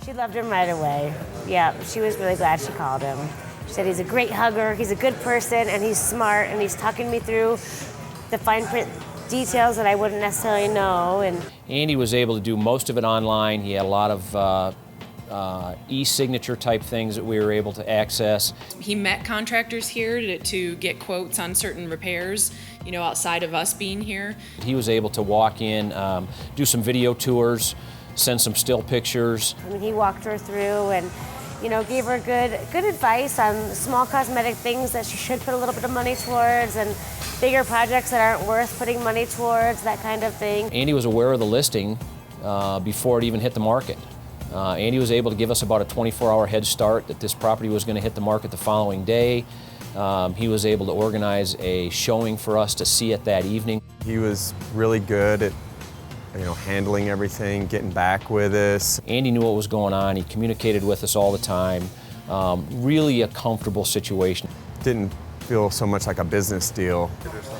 She loved him right away. Yeah, she was really glad she called him. She said he's a great hugger, he's a good person, and he's smart, and he's talking me through the fine print details that I wouldn't necessarily know. And Andy was able to do most of it online. He had a lot of e-signature type things that we were able to access. He met contractors here to get quotes on certain repairs, you know, outside of us being here. He was able to walk in, do some video tours, send some still pictures. I mean, he walked her through and, you know, gave her good advice on small cosmetic things that she should put a little bit of money towards, and bigger projects that aren't worth putting money towards, that kind of thing. Andy was aware of the listing before it even hit the market. Andy was able to give us about a 24-hour head start that this property was going to hit the market the following day. He was able to organize a showing for us to see it that evening. He was really good at handling everything, getting back with us. Andy knew what was going on. He communicated with us all the time. Really a comfortable situation. Didn't feel so much like a business deal.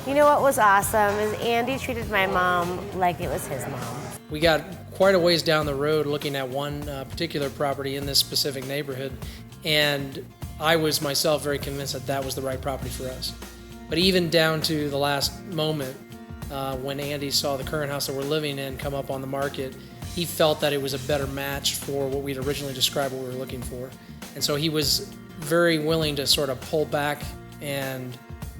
You know what was awesome is Andy treated my mom like it was his mom. We got quite a ways down the road looking at one particular property in this specific neighborhood, and I was myself very convinced that that was the right property for us. But even down to the last moment, when Andy saw the current house that we're living in come up on the market, he felt that it was a better match for what we'd originally described what we were looking for. And so he was very willing to sort of pull back and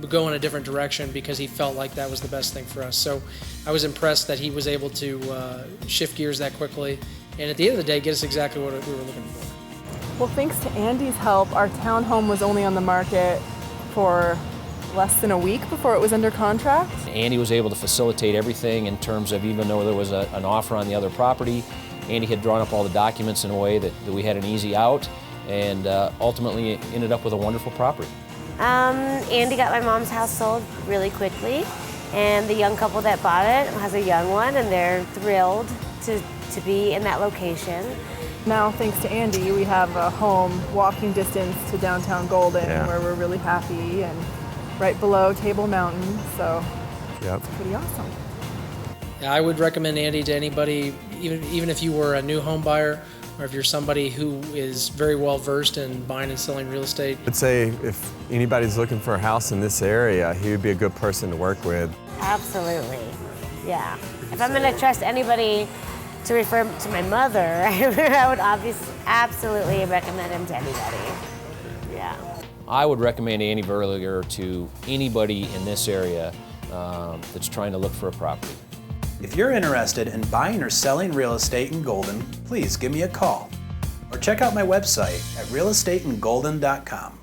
go in a different direction because he felt like that was the best thing for us. So I was impressed that he was able to shift gears that quickly, and at the end of the day, get us exactly what we were looking for. Well, thanks to Andy's help, our townhome was only on the market for less than a week before it was under contract. Andy was able to facilitate everything in terms of, even though there was an offer on the other property, Andy had drawn up all the documents in a way that we had an easy out, and ultimately it ended up with a wonderful property. Andy got my mom's house sold really quickly, and the young couple that bought it has a young one, and they're thrilled to be in that location. Now, thanks to Andy, we have a home walking distance to downtown Golden, where we're really happy, and right below Table Mountain, so it's pretty awesome. Yeah, I would recommend Andy to anybody, even if you were a new home buyer, or if you're somebody who is very well versed in buying and selling real estate. I'd say if anybody's looking for a house in this area, he would be a good person to work with. Absolutely, yeah. If I'm going to trust anybody to refer to my mother, I would absolutely recommend him to anybody, yeah. I would recommend Andy Verleger to anybody in this area that's trying to look for a property. If you're interested in buying or selling real estate in Golden, please give me a call or check out my website at realestateinGolden.com.